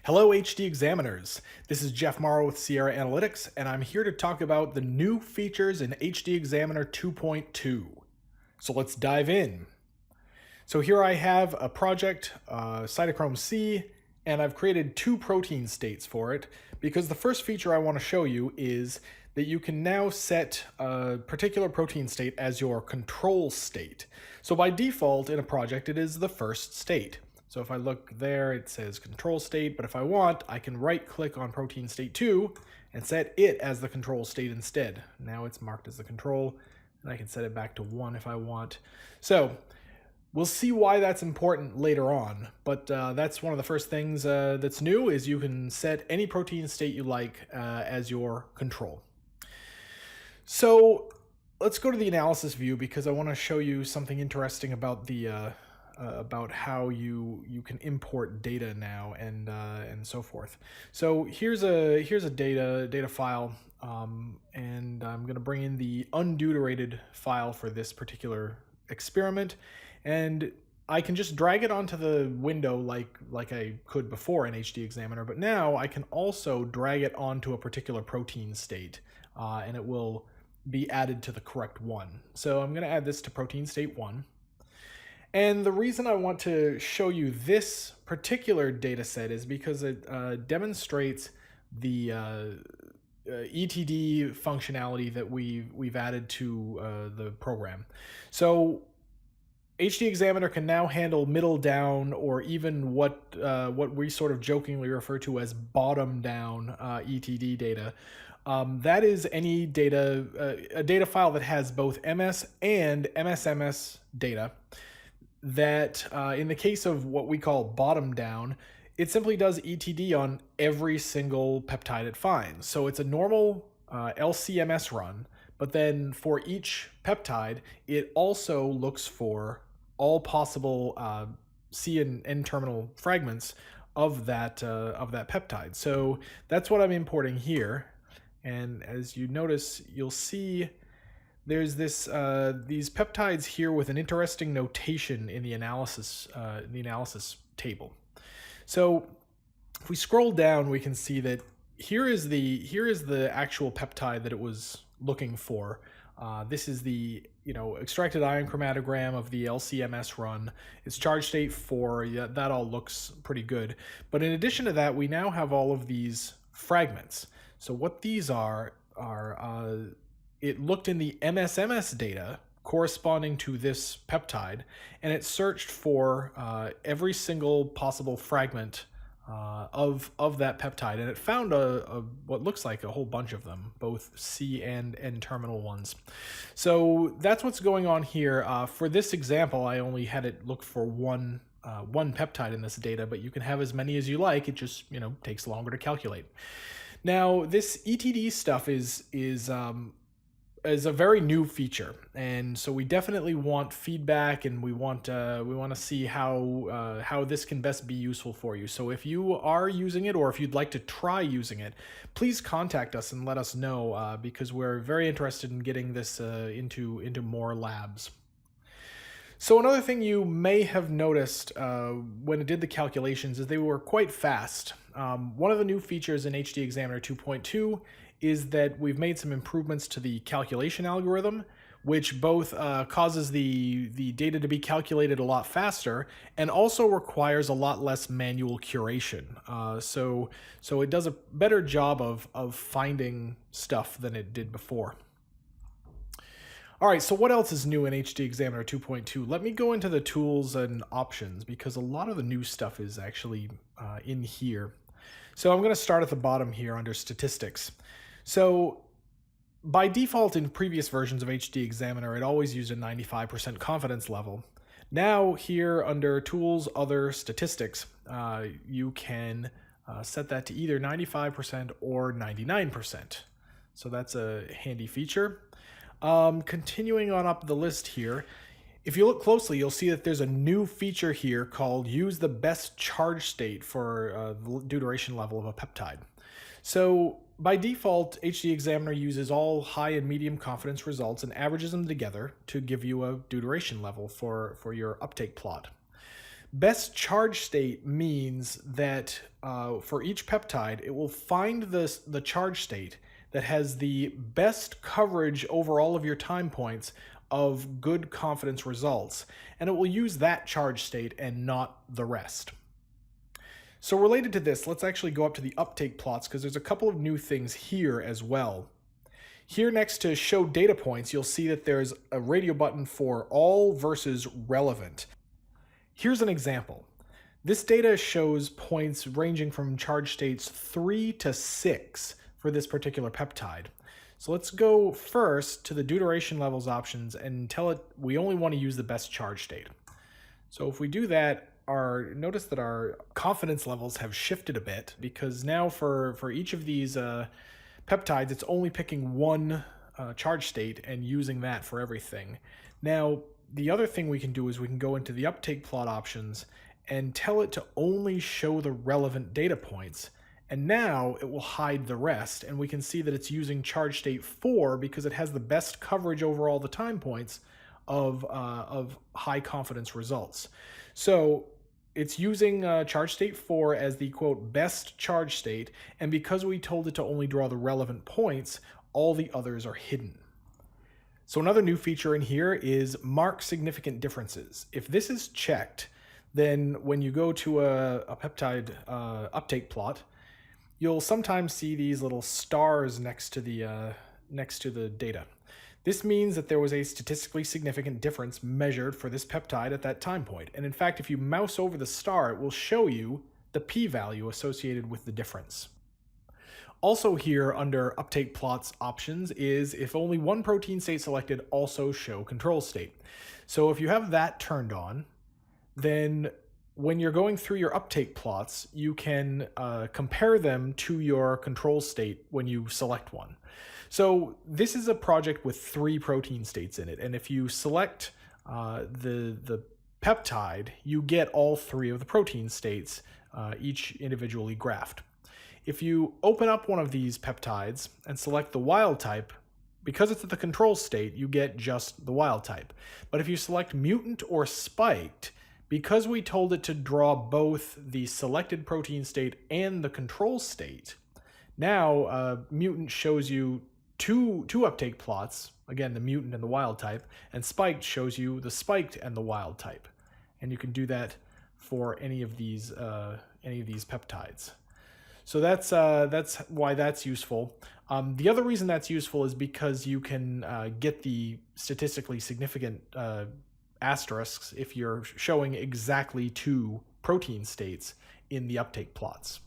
Hello, HD examiners. This is Jeff Morrow with Sierra Analytics, and I'm here to talk about the new features in HDExaminer 2.2. So let's dive in. So here I have a project, cytochrome C, and I've created two protein states for it because the first feature I want to show you is that you can now set a particular protein state as your control state. So by default in a project, it is the first state. So if I look there, it says control state, but if I want, I can right click on protein state 2 and set it as the control state instead. Now it's marked as the control, and I can set it back to 1 if I want. So we'll see why that's important later on, but that's one of the first things that's new is you can set any protein state you like as your control. So let's go to the analysis view because I want to show you something interesting about the about how you can import data now and so forth. So here's a data file, and I'm going to bring in the undeutorated file for this particular experiment, and I can just drag it onto the window like I could before in HDExaminer, but now I can also drag it onto a particular protein state, and it will be added to the correct one. So I'm going to add this to protein state 1. And the reason I want to show you this particular data set is because it demonstrates the ETD functionality that we've added to the program. So HDExaminer can now handle middle down, or even what we sort of jokingly refer to as bottom down ETD data. That is any data, a data file that has both MS and MSMS data. That in the case of what we call bottom down, it simply does ETD on every single peptide it finds. So it's a normal LCMS run, but then for each peptide, it also looks for all possible C and N terminal fragments of that peptide. So that's what I'm importing here. And as you notice, you'll see there's this these peptides here with an interesting notation in the analysis table. So if we scroll down, we can see that here is the actual peptide that it was looking for. This is the extracted ion chromatogram of the LCMS run. It's charge state 4. Yeah, that all looks pretty good. But in addition to that, we now have all of these fragments. So what these are it looked in the MSMS data corresponding to this peptide, and it searched for every single possible fragment of that peptide, and it found what looks like a whole bunch of them, both C and N terminal ones. So that's what's going on here. For this example, I only had it look for one peptide in this data, but you can have as many as you like. It just takes longer to calculate. Now this ETD stuff is a very new feature, and so we definitely want feedback, and we want to see how this can best be useful for you. So if you are using it, or if you'd like to try using it, please contact us and let us know, because we're very interested in getting this into more labs. So another thing you may have noticed when it did the calculations is they were quite fast. One of the new features in HDExaminer 2.2 is that we've made some improvements to the calculation algorithm, which both causes the data to be calculated a lot faster and also requires a lot less manual curation. So it does a better job of finding stuff than it did before. All right, so what else is new in HDExaminer 2.2? Let me go into the tools and options because a lot of the new stuff is actually in here. So I'm going to start at the bottom here under statistics. So by default in previous versions of HDExaminer, it always used a 95% confidence level. Now here under tools, other statistics, you can set that to either 95% or 99%. So that's a handy feature. Continuing on up the list here, if you look closely, you'll see that there's a new feature here called use the best charge state for the deuteration level of a peptide. So by default, HDExaminer uses all high and medium confidence results and averages them together to give you a deuteration level for your uptake plot. Best charge state means that for each peptide, it will find the charge state that has the best coverage over all of your time points of good confidence results, and it will use that charge state and not the rest. So related to this, let's actually go up to the uptake plots because there's a couple of new things here as well. Here next to show data points, you'll see that there's a radio button for all versus relevant. Here's an example. This data shows points ranging from charge states 3 to 6 for this particular peptide. So let's go first to the deuteration levels options and tell it we only want to use the best charge state. So if we do that, notice that our confidence levels have shifted a bit, because now for each of these peptides, it's only picking one charge state and using that for everything. Now, the other thing we can do is we can go into the uptake plot options and tell it to only show the relevant data points. And now it will hide the rest, and we can see that it's using charge state 4 because it has the best coverage over all the time points of high confidence results. So it's using charge state 4 as the, quote, best charge state, and because we told it to only draw the relevant points, all the others are hidden. So another new feature in here is mark significant differences. If this is checked, then when you go to a peptide uptake plot, you'll sometimes see these little stars next to the data. This means that there was a statistically significant difference measured for this peptide at that time point. And in fact, if you mouse over the star, it will show you the p-value associated with the difference. Also here under uptake plots options is if only one protein state selected, also show control state. So if you have that turned on, then when you're going through your uptake plots, you can compare them to your control state when you select one. So this is a project with 3 protein states in it, and if you select the peptide, you get all 3 of the protein states, each individually graphed. If you open up one of these peptides and select the wild type, because it's at the control state, you get just the wild type. But if you select mutant or spiked, because we told it to draw both the selected protein state and the control state, now mutant shows you two uptake plots, again the mutant and the wild type, and spiked shows you the spiked and the wild type. And you can do that for any of these peptides. So that's why that's useful. The other reason that's useful is because you can get the statistically significant asterisks if you're showing exactly 2 protein states in the uptake plots.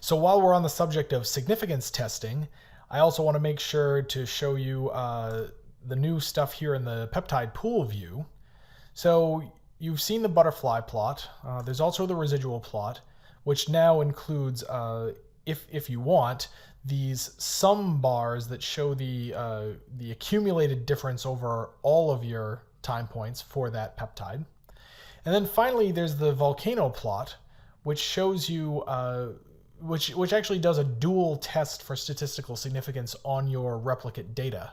So while we're on the subject of significance testing, I also want to make sure to show you the new stuff here in the peptide pool view. So you've seen the butterfly plot. There's also the residual plot, which now includes, if you want, these sum bars that show the accumulated difference over all of your time points for that peptide. And then finally, there's the volcano plot, which shows you, which actually does a dual test for statistical significance on your replicate data.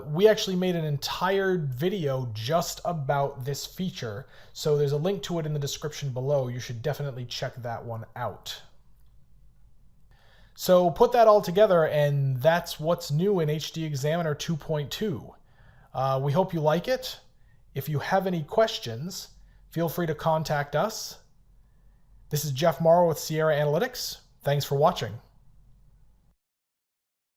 We actually made an entire video just about this feature, so there's a link to it in the description below. You should definitely check that one out. So put that all together, and that's what's new in HDExaminer 2.2. We hope you like it. If you have any questions, feel free to contact us. This is Jeff Morrow with Sierra Analytics. Thanks for watching.